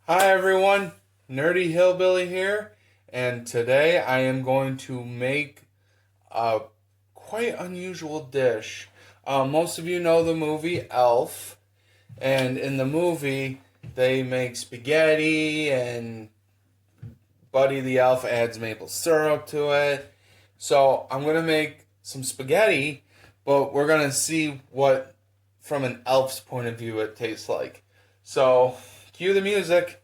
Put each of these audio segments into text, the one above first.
Hi everyone, Nerdy Hillbilly here, and today I am going to make a quite unusual dish. Most of you know the movie Elf, and in the movie they make spaghetti and Buddy the Elf adds maple syrup to it. So I'm going to make some spaghetti, but we're going to see what, from an elf's point of view, it tastes like. So, cue the music.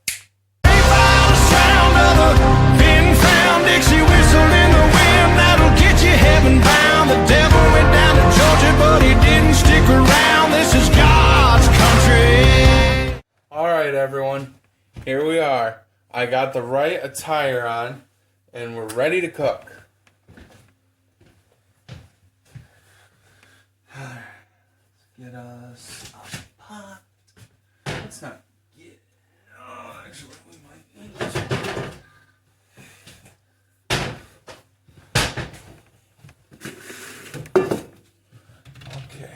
Dixie whistle in the wind, that'll get you heaven bound. The devil went down to Georgia, but he didn't stick around. This is God's country. Alright everyone, here we are. I got the right attire on, and we're ready to cook. Let's get us a pot. Let's not get... Oh, actually, we might need this. Okay.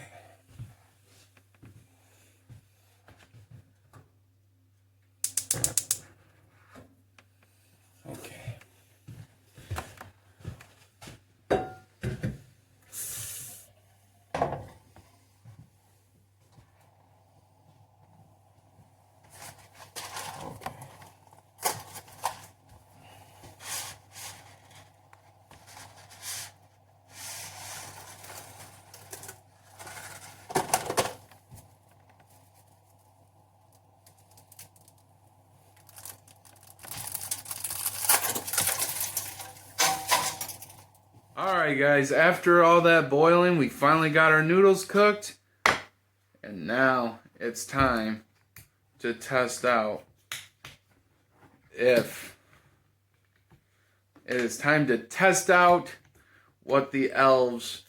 Okay. Alright guys, after all that boiling, we finally got our noodles cooked. And now it's time to test out if... It is time to test out what the elves'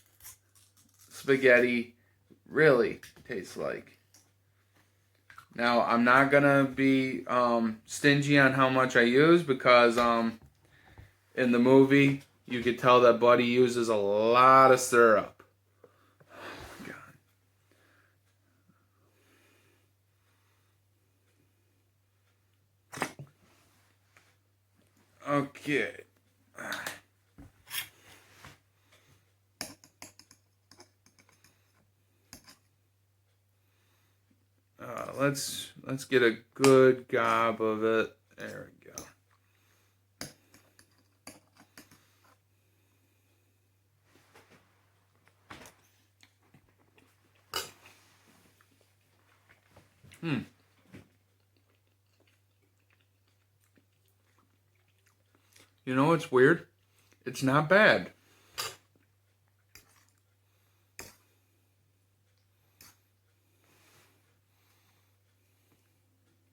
spaghetti really tastes like. Now, I'm not gonna be stingy on how much I use because in the movie, you could tell that Buddy uses a lot of syrup. Oh, God. Okay. Let's get a good gob of it. There we go. You know what's weird? It's not bad.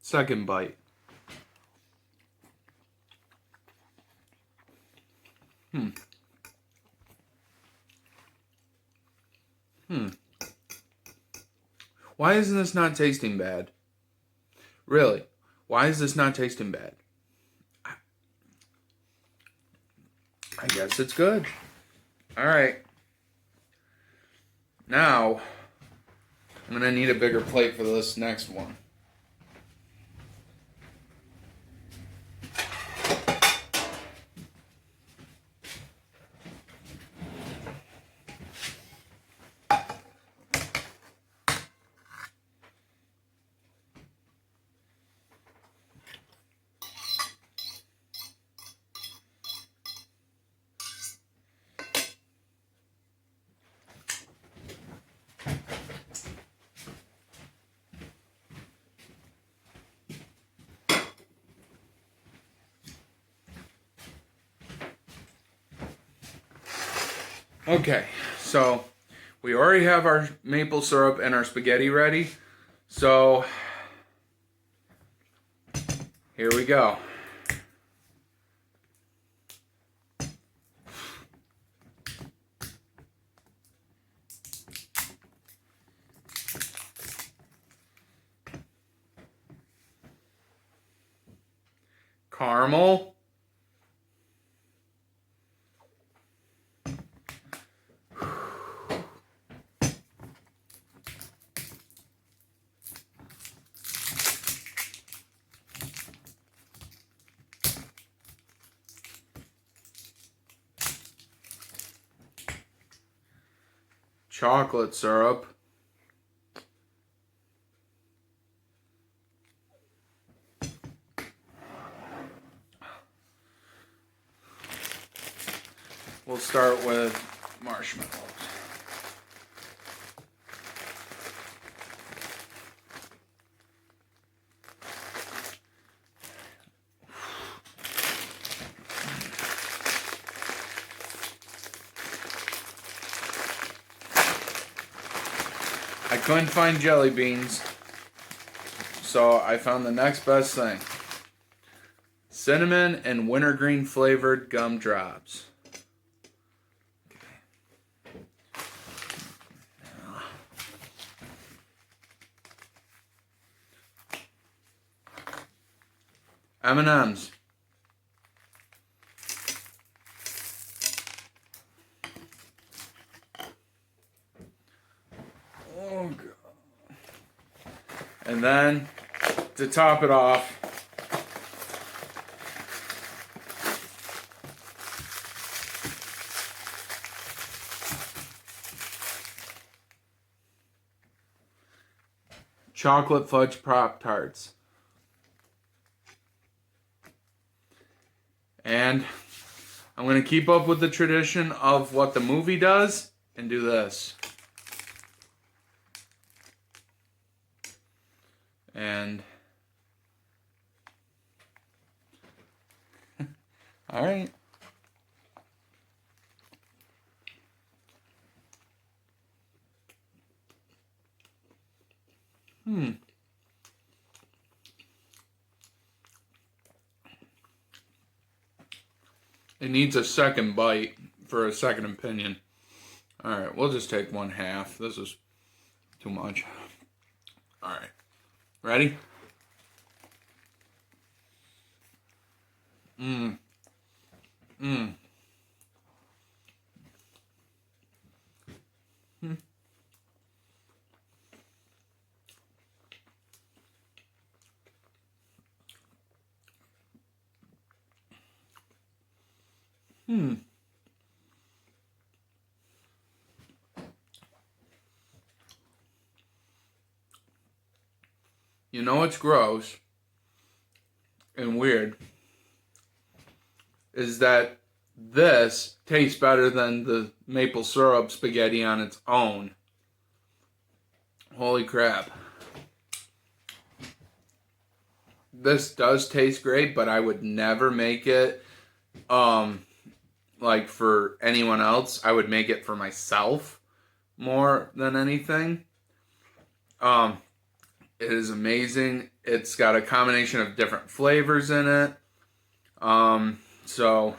Second bite. Why isn't this not tasting bad? Really? Why is this not tasting bad? I guess it's good. Alright. Now, I'm going to need a bigger plate for this next one. Okay, so we already have our maple syrup and our spaghetti ready. So here we go. Caramel. chocolate syrup. We'll start with marshmallows. I couldn't find jelly beans, so I found the next best thing. Cinnamon and wintergreen flavored gumdrops. M&ms. Oh, God. And then, to top it off, chocolate fudge Pop-Tarts. And I'm going to keep up with the tradition of what the movie does and do this. And all right. It needs a second bite for a second opinion. Alright, we'll just take 1/2. This is too much. Alright. Ready? Mmm. Mmm. Hmm. Hmm. You know what's gross and weird is that this tastes better than the maple syrup spaghetti on its own. Holy crap. This does taste great, but I would never make it like for anyone else. I would make it for myself more than anything. It is amazing. It's got a combination of different flavors in it. So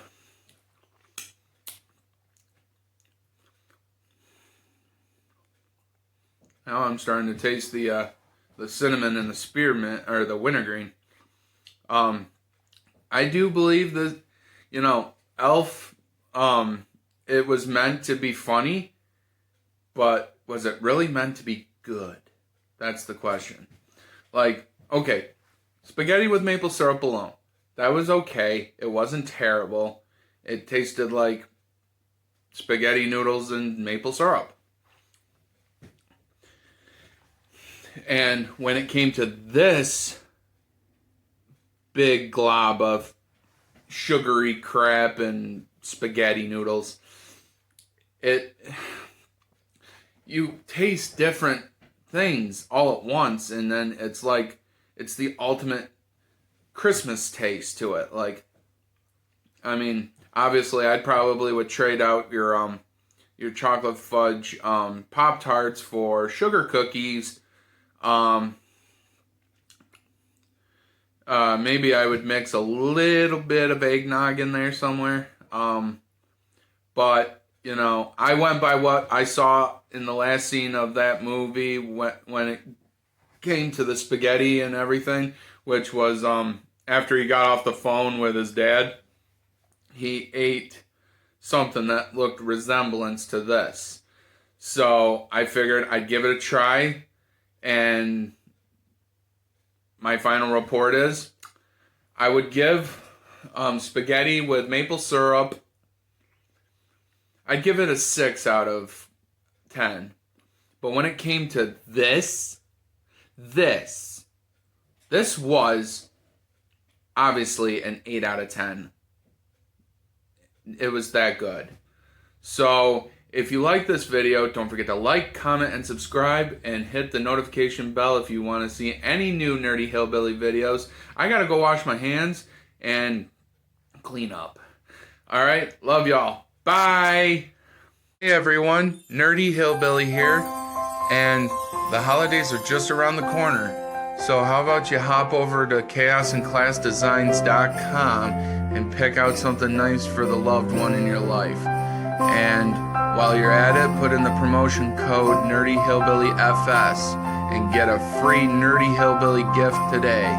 now I'm starting to taste the cinnamon and the spearmint or the wintergreen. I do believe that, you know, Elf, it was meant to be funny, but was it really meant to be good? That's the question. Like, okay, spaghetti with maple syrup alone. That was okay. It wasn't terrible. It tasted like spaghetti noodles and maple syrup. And when it came to this big glob of sugary crap and spaghetti noodles, you taste different things all at once, and then it's like it's the ultimate Christmas taste to it. Like, I mean, obviously I probably would trade out your chocolate fudge Pop-Tarts for sugar cookies. Maybe I would mix a little bit of eggnog in there somewhere. But, you know, I went by what I saw in the last scene of that movie when it came to the spaghetti and everything, which was after he got off the phone with his dad, he ate something that looked resemblance to this. So I figured I'd give it a try, and my final report is I would give spaghetti with maple syrup, I'd give it a 6 out of 10. But when it came to this was obviously an 8 out of 10. It was that good. So if you like this video, don't forget to like, comment, and subscribe, and hit the notification bell if you want to see any new Nerdy Hillbilly videos. I gotta go wash my hands and clean up. Alright, love y'all. Bye! Hey everyone, Nerdy Hillbilly here, and the holidays are just around the corner. So how about you hop over to chaosandclassdesigns.com and pick out something nice for the loved one in your life. And while you're at it, put in the promotion code NerdyHillbillyFS and get a free Nerdy Hillbilly gift today.